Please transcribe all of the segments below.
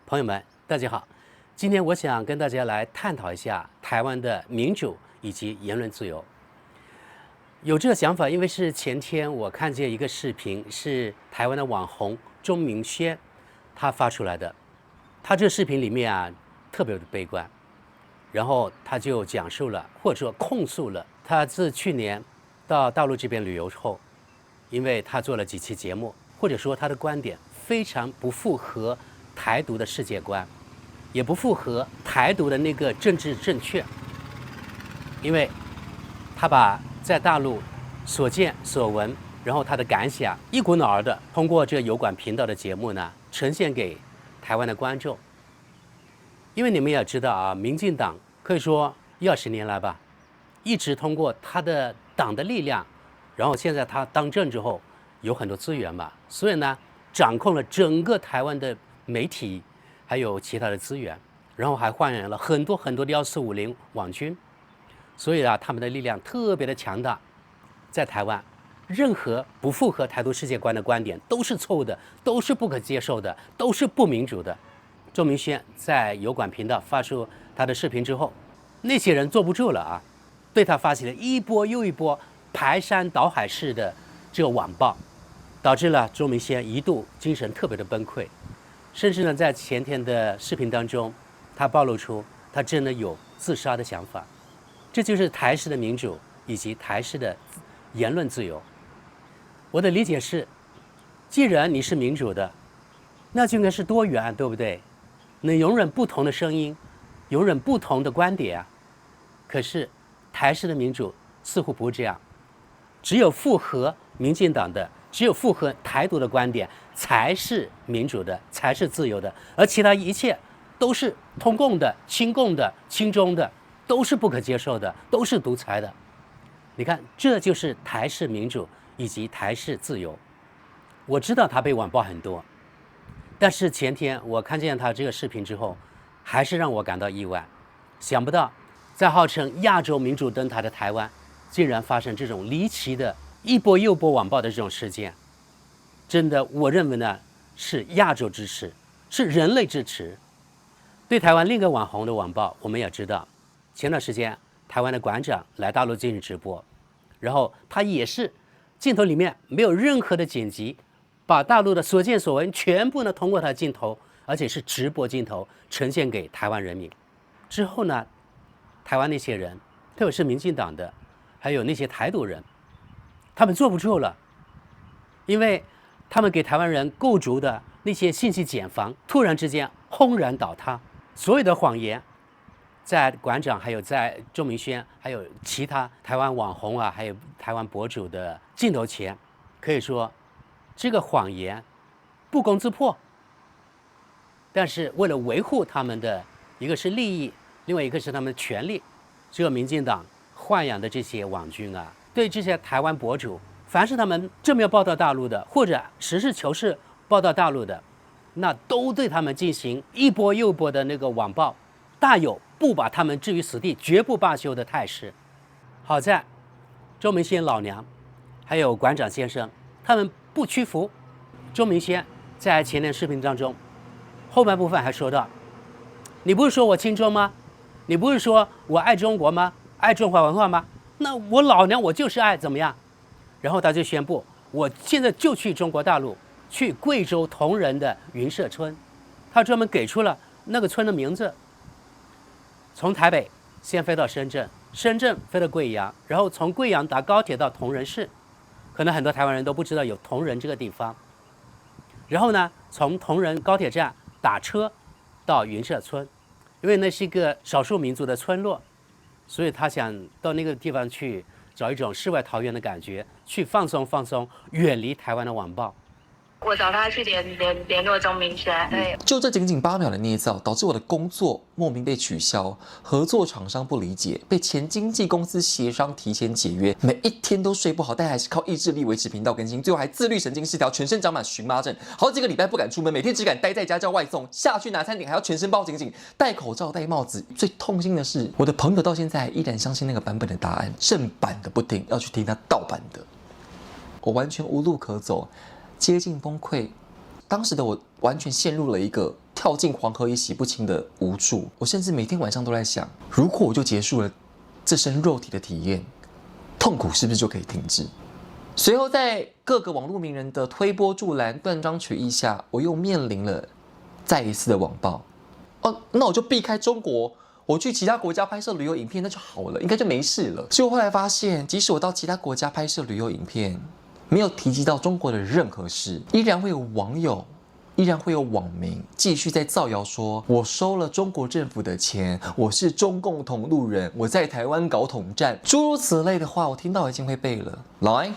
朋友们，大家好。今天我想跟大家来探讨一下台湾的民主以及言论自由。有这个想法，因为是前天我看见一个视频，是台湾的网红钟明轩他发出来的。他这个视频里面啊，特别的悲观。然后他就讲述了，或者说控诉了他自去年到大陆这边旅游后，因为他做了几期节目，或者说他的观点非常不符合台独的世界观，也不符合台独的那个政治正确，因为他把在大陆所见所闻，然后他的感想一股脑儿的通过这个油管频道的节目呢，呈现给台湾的观众。因为你们也知道啊，民进党可以说10年来吧，一直通过他的党的力量，然后现在他当政之后有很多资源嘛，所以呢，掌控了整个台湾的媒体，还有其他的资源，然后还换来了很多的1450网军，所以啊，他们的力量特别的强大，在台湾，任何不符合台独世界观的观点都是错误的，都是不可接受的，都是不民主的。钟明轩在油管频道发出他的视频之后，那些人坐不住了啊，对他发起了一波又一波排山倒海式的这个网暴，导致了钟明轩一度精神特别的崩溃，甚至呢，在前天的视频当中，他暴露出他真的有自杀的想法。这就是台式的民主以及台式的言论自由。我的理解是，既然你是民主的，那就应该是多元，对不对？能容忍不同的声音，容忍不同的观点啊。可是台式的民主似乎不是这样，只有符合民进党的，只有符合台独的观点才是民主的，才是自由的，而其他一切都是通共的、亲共的、亲中的，都是不可接受的，都是独裁的。你看，这就是台式民主以及台式自由。我知道他被网暴很多，但是前天我看见他这个视频之后，还是让我感到意外。想不到，在号称亚洲民主灯台的台湾，竟然发生这种离奇的一波又波网暴的这种事件。真的，我认为呢，是亚洲之耻，是人类之耻。对台湾另一个网红的网暴，我们也知道，前段时间台湾的馆长来大陆进行直播，然后他也是镜头里面没有任何的剪辑，把大陆的所见所闻全部呢通过他的镜头，而且是直播镜头呈现给台湾人民。之后呢，台湾那些人，特别是民进党的，还有那些台独人，他们坐不住了，因为他们给台湾人构筑的那些信息茧房突然之间轰然倒塌，所有的谎言在馆长还有在钟明轩还有其他台湾网红啊，还有台湾博主的镜头前，可以说这个谎言不攻自破。但是为了维护他们的一个是利益，另外一个是他们的权利，这个民进党豢养的这些网军啊，对这些台湾博主，凡是他们正面报道大陆的，或者实事求是报道大陆的，那都对他们进行一波又波的那个网暴，大有不把他们置于死地绝不罢休的态势。好在周明轩老娘还有馆长先生他们不屈服。周明轩在前天视频当中后半部分还说到，你不是说我亲中吗？你不是说我爱中国吗？爱中华文化吗？那我老娘我就是爱，怎么样？然后他就宣布，我现在就去中国大陆，去贵州铜仁的云社村，他专门给出了那个村的名字。从台北先飞到深圳，深圳飞到贵阳，然后从贵阳搭高铁到铜仁市，可能很多台湾人都不知道有铜仁这个地方。然后呢，从铜仁高铁站打车到云社村，因为那是一个少数民族的村落，所以他想到那个地方去找一种世外桃源的感觉，去放松放松，远离台湾的网暴。我找他去联络钟明轩，对，就这仅仅8秒的捏造，导致我的工作莫名被取消，合作厂商不理解，被前经纪公司协商提前解约，每一天都睡不好，但还是靠意志力维持频道更新，最后还自律神经失调，全身长满荨麻疹，好几个礼拜不敢出门，每天只敢待在家叫外送，下去拿餐点还要全身包紧紧，戴口罩戴帽子。最痛心的是，我的朋友到现在依然相信那个版本的答案，正版的不听，要去听他盗版的。我完全无路可走，接近崩溃。当时的我完全陷入了一个跳跳进黄河也洗不清的无助。我甚至每天晚上都在想，如果我就结束了这身肉体的体验，痛苦是不是就可以停止？随后，在各个网络名人的推波助澜、断章取义下，我又面临了再一次的网暴。那我就避开中国，我去其他国家拍摄旅游影片，那就好了，应该就没事了。结果后来发现，即使我到其他国家拍摄旅游影片，没有提及到中国的任何事，依然会有网友，依然会有网民继续在造谣说，我收了中国政府的钱，我是中共同路人，我在台湾搞统战，诸如此类的话，我听到已经会背了。来，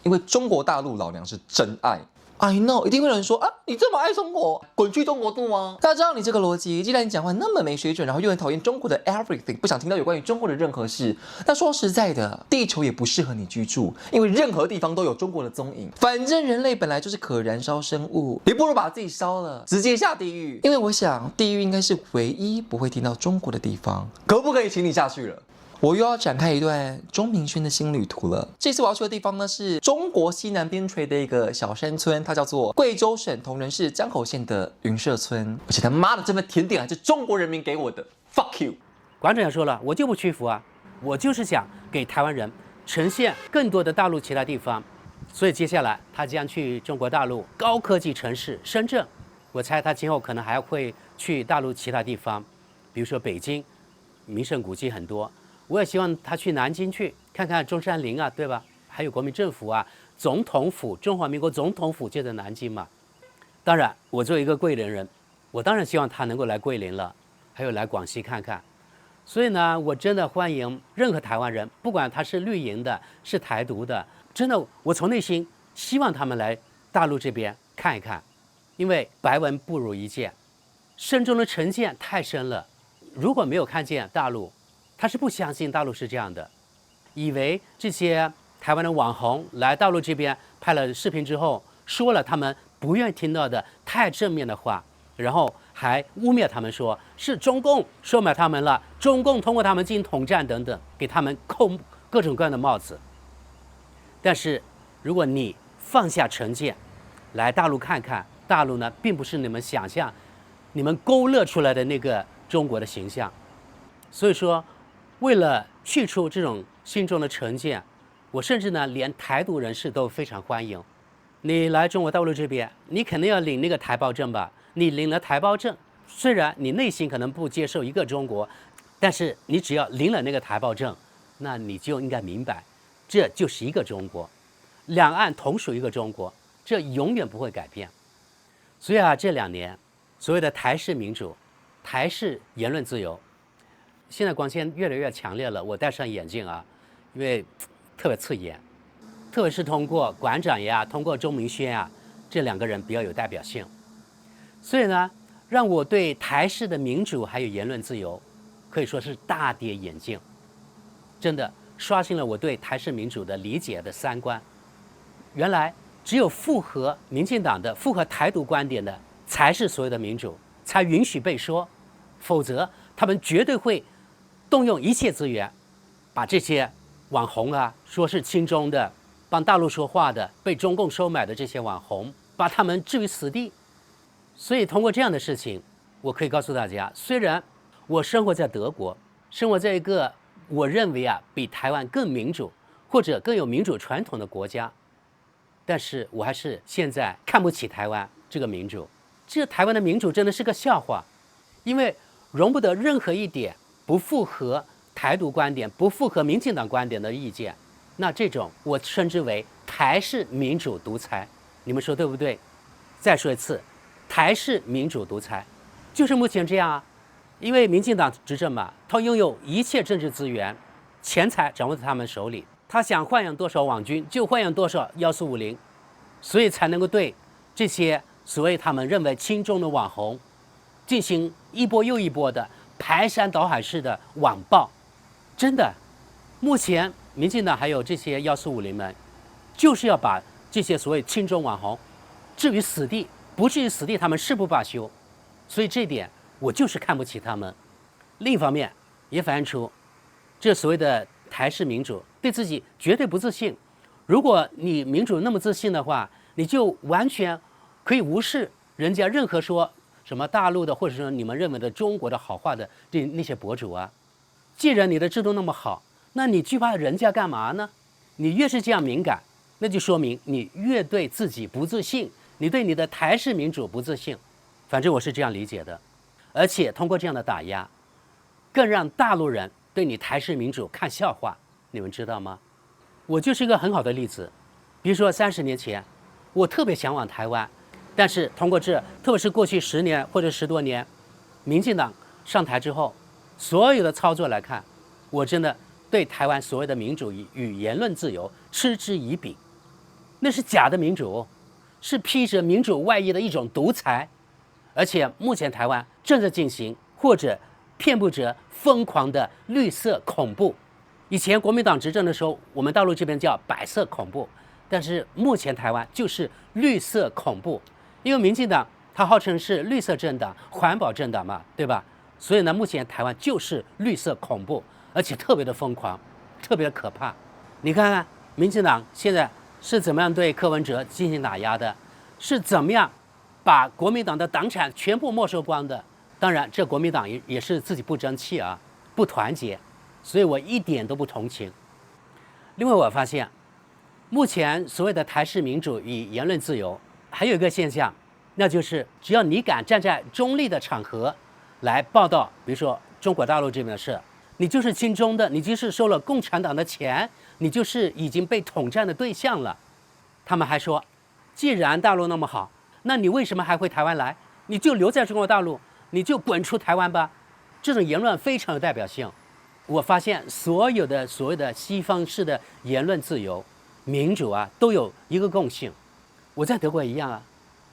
因为中国大陆老娘是真爱。I know， 一定会有人说啊，你这么爱中国，滚去中国度吗？大家知道你这个逻辑，既然你讲话那么没水准，然后又很讨厌中国的 everything， 不想听到有关于中国的任何事，那说实在的，地球也不适合你居住，因为任何地方都有中国的踪影。反正人类本来就是可燃烧生物，你不如把自己烧了，直接下地狱。因为我想，地狱应该是唯一不会听到中国的地方。可不可以请你下去了？我又要展开一段钟明轩的新旅途了。这次我要去的地方呢，是中国西南边陲的一个小山村，它叫做贵州省铜仁市江口县的云社村。而且他妈的，这份甜点还是中国人民给我的 ，fuck you！ 馆长也说了，我就不屈服啊，我就是想给台湾人呈现更多的大陆其他地方。所以接下来他将去中国大陆高科技城市深圳，我猜他今后可能还会去大陆其他地方，比如说北京，名胜古迹很多。我也希望他去南京去看看中山陵啊，对吧？还有国民政府啊，总统府，中华民国总统府就在南京嘛。当然，我作为一个桂林人，我当然希望他能够来桂林了，还有来广西看看。所以呢，我真的欢迎任何台湾人，不管他是绿营的，是台独的，真的，我从内心希望他们来大陆这边看一看，因为白文不如一见，深中的成见太深了。如果没有看见大陆，他是不相信大陆是这样的，以为这些台湾的网红来大陆这边拍了视频之后，说了他们不愿意听到的太正面的话，然后还污蔑他们说是中共收买他们了，中共通过他们进行统战等等，给他们扣各种各样的帽子。但是如果你放下成见，来大陆看看，大陆呢并不是你们想象、你们勾勒出来的那个中国的形象。所以说，为了去除这种心中的成见，我甚至呢连台独人士都非常欢迎。你来中国大陆这边，你肯定要领那个台胞证吧？你领了台胞证，虽然你内心可能不接受一个中国，但是你只要领了那个台胞证，那你就应该明白，这就是一个中国，两岸同属一个中国，这永远不会改变。所以啊，这2年所谓的台式民主、台式言论自由，现在光线越来越强烈了。我戴上眼镜啊，因为特别刺眼，特别是通过馆长呀，通过钟明轩啊，这2个人比较有代表性。所以呢，让我对台式的民主还有言论自由，可以说是大跌眼镜，真的刷新了我对台式民主的理解的3观。原来只有符合民进党的、符合台独观点的，才是所谓的民主，才允许被说，否则他们绝对会动用一切资源，把这些网红啊，说是亲中的、帮大陆说话的、被中共收买的这些网红，把他们置于死地。所以通过这样的事情，我可以告诉大家，虽然我生活在德国，生活在一个我认为啊比台湾更民主或者更有民主传统的国家，但是我还是现在看不起台湾这个民主。这台湾的民主真的是个笑话，因为容不得任何一点不符合台独观点、不符合民进党观点的意见，那这种我称之为台式民主独裁。你们说对不对？再说一次，台式民主独裁就是目前这样啊。因为民进党执政嘛，他拥有一切政治资源，钱财掌握在他们手里，他想豢养多少网军就豢养多少1450，所以才能够对这些所谓他们认为亲中的网红进行一波又一波的排山倒海式的网暴。真的，目前民进党还有这些1450们，就是要把这些所谓亲中网红置于死地，不至于死地他们誓不罢休。所以这点我就是看不起他们。另一方面也反映出这所谓的台式民主对自己绝对不自信。如果你民主那么自信的话，你就完全可以无视人家任何说什么大陆的，或者说你们认为的中国的好话的那些博主啊。既然你的制度那么好，那你惧怕人家干嘛呢？你越是这样敏感，那就说明你越对自己不自信，你对你的台式民主不自信。反正我是这样理解的。而且通过这样的打压，更让大陆人对你台式民主看笑话，你们知道吗？我就是一个很好的例子。比如说30年前，我特别向往台湾，但是通过特别是过去10年或者10多年，民进党上台之后，所有的操作来看，我真的对台湾所谓的民主与言论自由嗤之以鼻。那是假的民主，是披着民主外衣的一种独裁。而且目前台湾正在进行或者遍布着疯狂的绿色恐怖。以前国民党执政的时候，我们大陆这边叫白色恐怖，但是目前台湾就是绿色恐怖。因为民进党它号称是绿色政党、环保政党嘛，对吧？所以呢，目前台湾就是绿色恐怖，而且特别的疯狂，特别的可怕。你看看民进党现在是怎么样对柯文哲进行打压的，是怎么样把国民党的党产全部没收光的。当然，这国民党也是自己不争气啊，不团结，所以我一点都不同情。另外，我发现目前所谓的台式民主与言论自由，还有一个现象，那就是只要你敢站在中立的场合来报道，比如说中国大陆这边的事，你就是亲中的，你就是收了共产党的钱，你就是已经被统战的对象了。他们还说，既然大陆那么好，那你为什么还回台湾来？你就留在中国大陆，你就滚出台湾吧。这种言论非常有代表性。我发现所有的所谓的西方式的言论自由、民主啊，都有一个共性。我在德国也一样啊，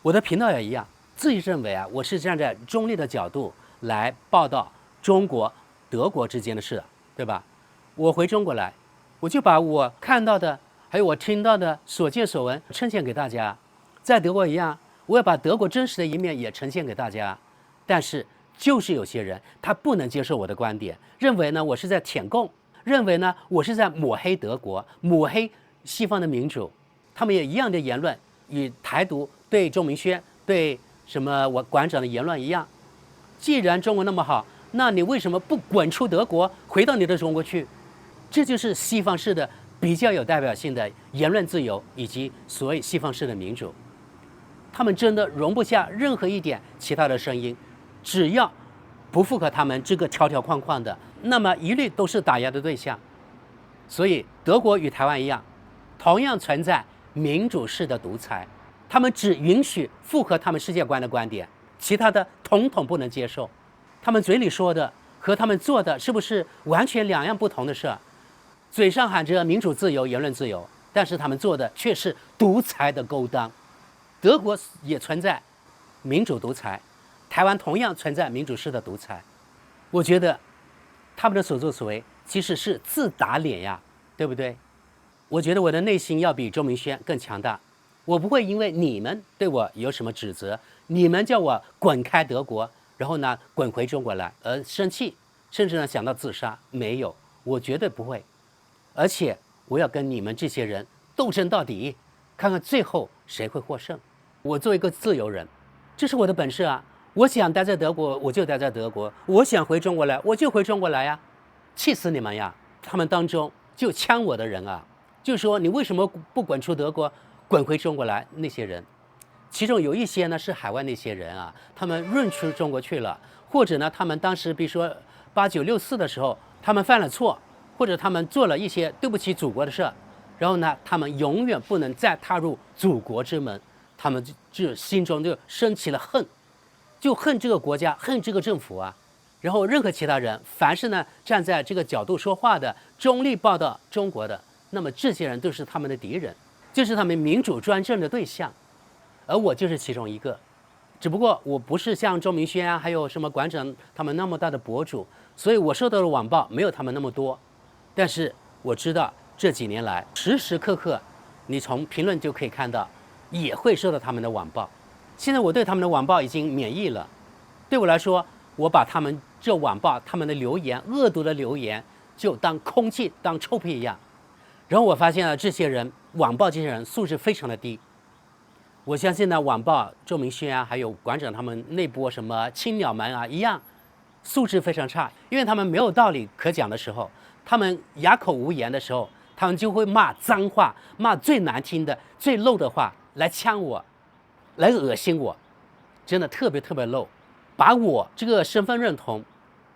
我的频道也一样，自己认为啊，我是站在中立的角度来报道中国、德国之间的事，对吧？我回中国来，我就把我看到的，还有我听到的所见所闻呈现给大家。在德国一样，我要把德国真实的一面也呈现给大家。但是就是有些人他不能接受我的观点，认为呢我是在舔共，认为呢我是在抹黑德国，抹黑西方的民主。他们也一样的言论，与台独对钟明轩、对什么我馆长的言论一样。既然中国那么好，那你为什么不滚出德国，回到你的中国去？这就是西方式的比较有代表性的言论自由，以及所谓西方式的民主。他们真的容不下任何一点其他的声音，只要不符合他们这个条条框框的，那么一律都是打压的对象。所以德国与台湾一样，同样存在民主式的独裁，他们只允许符合他们世界观的观点，其他的统统不能接受。他们嘴里说的和他们做的是不是完全两样不同的事？嘴上喊着民主自由、言论自由，但是他们做的却是独裁的勾当。德国也存在民主独裁，台湾同样存在民主式的独裁。我觉得他们的所作所为其实是自打脸呀，对不对？我觉得我的内心要比周明轩更强大，我不会因为你们对我有什么指责，你们叫我滚开德国，然后呢滚回中国来而生气，甚至呢想到自杀。没有，我绝对不会。而且我要跟你们这些人斗争到底，看看最后谁会获胜。我作为一个自由人，这是我的本事啊！我想待在德国，我就待在德国；我想回中国来，我就回中国来呀！气死你们呀！他们当中就呛我的人啊，就说你为什么不滚出德国，滚回中国来？那些人，其中有一些呢是海外那些人啊，他们润出中国去了，或者呢他们当时比如说8964的时候，他们犯了错，或者他们做了一些对不起祖国的事，然后呢他们永远不能再踏入祖国之门。他们就心中就升起了恨，就恨这个国家，恨这个政府啊。然后任何其他人，凡是呢站在这个角度说话的、中立报道中国的，那么这些人都是他们的敌人，就是他们民主专政的对象。而我就是其中一个，只不过我不是像周明轩啊，还有什么馆长他们那么大的博主，所以我受到的网暴没有他们那么多。但是我知道这几年来，时时刻刻，你从评论就可以看到。也会受到他们的网暴，现在我对他们的网暴已经免疫了。对我来说，我把他们这网暴、他们的留言、恶毒的留言，就当空气、当臭屁一样。然后我发现了这些人网暴这些人素质非常的低，我相信呢，晚报周明轩啊，还有馆长他们那波什么青鸟们啊，一样，素质非常差，因为他们没有道理可讲的时候，他们哑口无言的时候，他们就会骂脏话，骂最难听的、最 low 的话来呛我，来恶心我，真的特别特别 low，把我这个身份认同、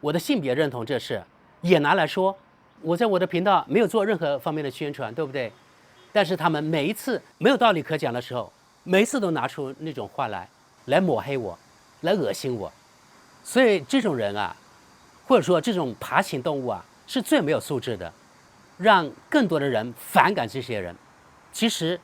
我的性别认同这事也拿来说。我在我的频道没有做任何方面的宣传，对不对？但是他们每一次没有道理可讲的时候，每一次都拿出那种话来抹黑我，来恶心我。所以这种人啊，或者说这种爬行动物啊，是最没有素质的，让更多的人反感这些人。其实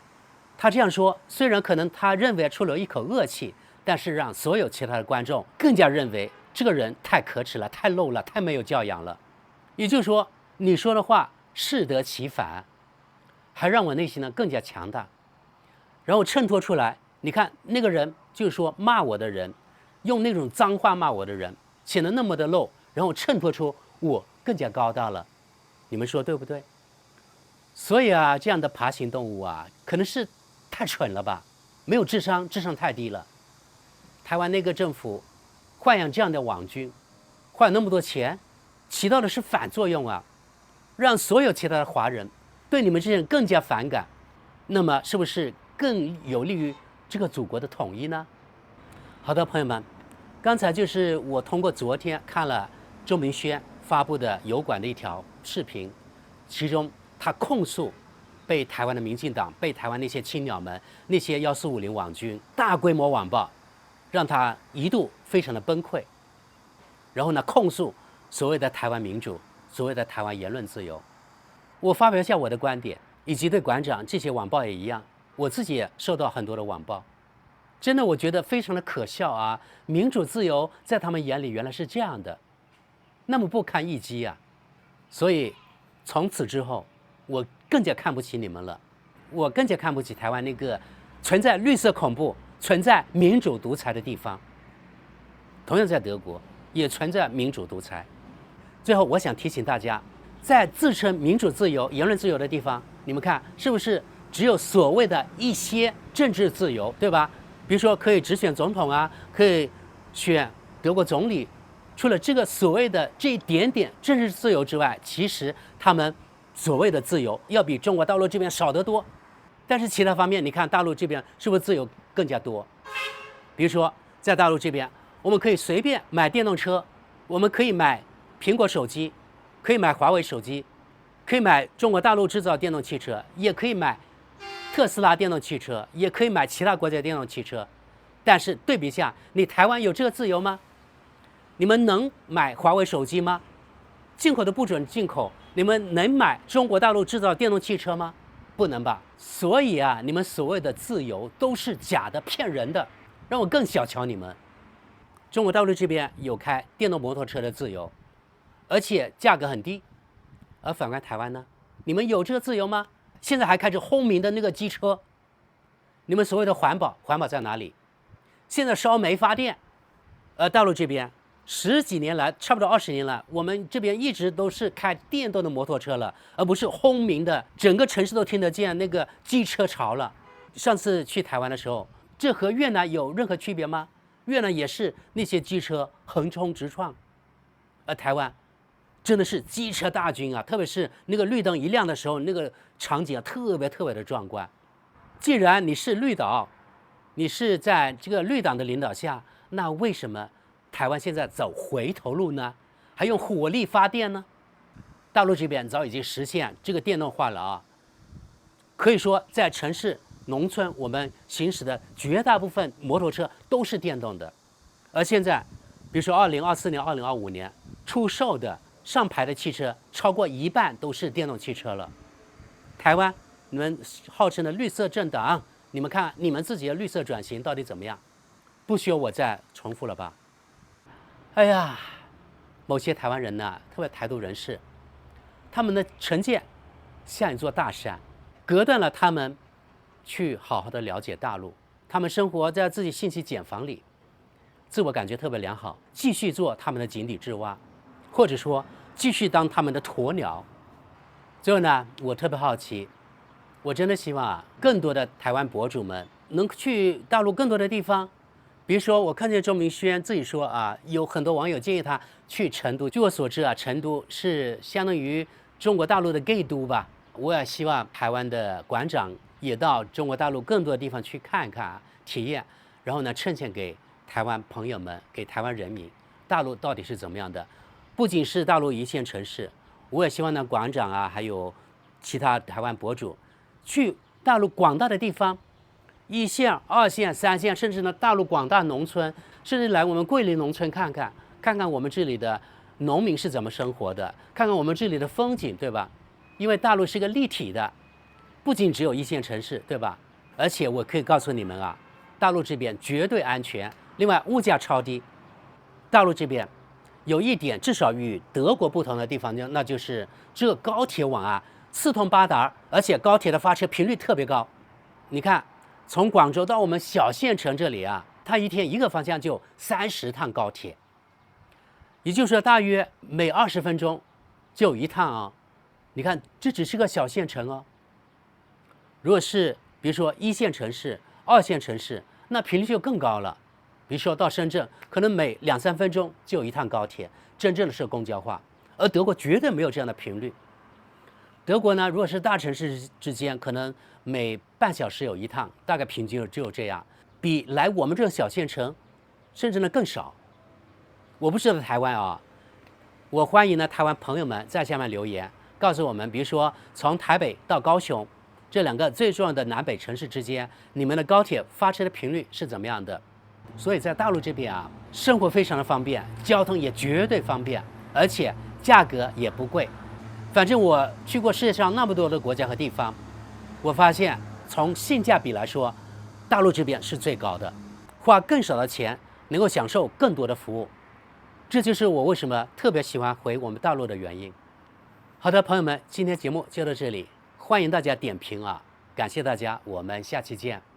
他这样说，虽然可能他认为出了一口恶气，但是让所有其他的观众更加认为这个人太可耻了，太 low 了，太没有教养了。也就是说，你说的话适得其反，还让我内心呢更加强大，然后衬托出来。你看那个人，就是说骂我的人，用那种脏话骂我的人，显得那么的 low，然后衬托出我更加高大了。你们说对不对？所以啊，这样的爬行动物啊，可能是太蠢了吧，没有智商，智商太低了。台湾那个政府豢养这样的网军，花那么多钱，起到的是反作用啊，让所有其他的华人对你们这些人更加反感。那么是不是更有利于这个祖国的统一呢？好的，朋友们，刚才就是我通过昨天看了周明轩发布的油管的一条视频，其中他控诉被台湾的民进党、被台湾那些青鸟们、那些1450网军大规模网暴，让他一度非常的崩溃。然后呢，控诉所谓的台湾民主、所谓的台湾言论自由。我发表一下我的观点，以及对馆长这些网暴也一样，我自己也受到很多的网暴。真的，我觉得非常的可笑啊！民主自由在他们眼里原来是这样的，那么不堪一击啊！所以从此之后，我更加看不起你们了，我更加看不起台湾那个存在绿色恐怖、存在民主独裁的地方。同样在德国也存在民主独裁。最后，我想提醒大家，在自称民主自由、言论自由的地方，你们看是不是只有所谓的一些政治自由，对吧？比如说可以直选总统啊，可以选德国总理。除了这个所谓的这一点点政治自由之外，其实他们所谓的自由要比中国大陆这边少得多。但是其他方面，你看大陆这边是不是自由更加多？比如说在大陆这边，我们可以随便买电动车，我们可以买苹果手机，可以买华为手机，可以买中国大陆制造电动汽车，也可以买特斯拉电动汽车，也可以买其他国家电动汽车。但是对比下，你台湾有这个自由吗？你们能买华为手机吗？进口的不准进口，你们能买中国大陆制造电动汽车吗？不能吧。所以啊，你们所谓的自由都是假的、骗人的，让我更小瞧你们。中国大陆这边有开电动摩托车的自由，而且价格很低，而反观台湾呢，你们有这个自由吗？现在还开着轰鸣的那个机车，你们所谓的环保，环保在哪里？现在烧煤发电，大陆这边10几年来，差不多20年了，我们这边一直都是开电动的摩托车了，而不是轰鸣的，整个城市都听得见那个机车潮了。上次去台湾的时候，这和越南有任何区别吗？越南也是那些机车横冲直撞，而台湾真的是机车大军啊！特别是那个绿灯一亮的时候，那个场景啊，特别特别的壮观。既然你是绿岛，你是在这个绿党的领导下，那为什么台湾现在走回头路呢？还用火力发电呢？大陆这边早已经实现这个电动化了啊！可以说，在城市、农村，我们行驶的绝大部分摩托车都是电动的。而现在，比如说2024年、2025年出售的上牌的汽车，超过一半都是电动汽车了。台湾，你们号称的绿色政党，你们看你们自己的绿色转型到底怎么样？不需要我再重复了吧？哎呀，某些台湾人呢，特别台独人士，他们的成见像一座大山，隔断了他们去好好的了解大陆。他们生活在自己信息茧房里，自我感觉特别良好，继续做他们的井底之蛙，或者说继续当他们的鸵鸟。最后呢，我特别好奇，我真的希望更多的台湾博主们能去大陆更多的地方。比如说，我看见周明轩自己说啊，有很多网友建议他去成都。据我所知啊，成都是相当于中国大陆的 gay 都吧。我也希望台湾的馆长也到中国大陆更多的地方去看看、体验，然后呢，呈现给台湾朋友们、给台湾人民，大陆到底是怎么样的。不仅是大陆一线城市，我也希望呢，馆长啊，还有其他台湾博主，去大陆广大的地方，1线、2线、3线，甚至呢，大陆广大农村，甚至来我们桂林农村看看，看看我们这里的农民是怎么生活的，看看我们这里的风景，对吧？因为大陆是个立体的，不仅只有1线城市，对吧？而且我可以告诉你们啊，大陆这边绝对安全，另外物价超低。大陆这边有一点至少与德国不同的地方，那就是这个高铁网啊四通八达，而且高铁的发车频率特别高。你看，从广州到我们小县城这里啊，它一天一个方向就30趟高铁，也就是说大约每20分钟就1趟啊。你看，这只是个小县城哦。如果是比如说1线城市、2线城市，那频率就更高了。比如说到深圳，可能每2、3分钟就有1趟高铁，真正的是公交化。而德国绝对没有这样的频率。德国呢，如果是大城市之间，可能每半小时有1趟，大概平均只有这样，比来我们这个小县城，甚至呢更少。我不知道台湾啊，我欢迎呢台湾朋友们在下面留言，告诉我们，比如说从台北到高雄这2个最重要的南北城市之间，你们的高铁发车的频率是怎么样的？所以在大陆这边啊，生活非常的方便，交通也绝对方便，而且价格也不贵。反正我去过世界上那么多的国家和地方，我发现从性价比来说，大陆这边是最高的，花更少的钱能够享受更多的服务，这就是我为什么特别喜欢回我们大陆的原因。好的，朋友们，今天节目就到这里，欢迎大家点评啊，感谢大家，我们下期见。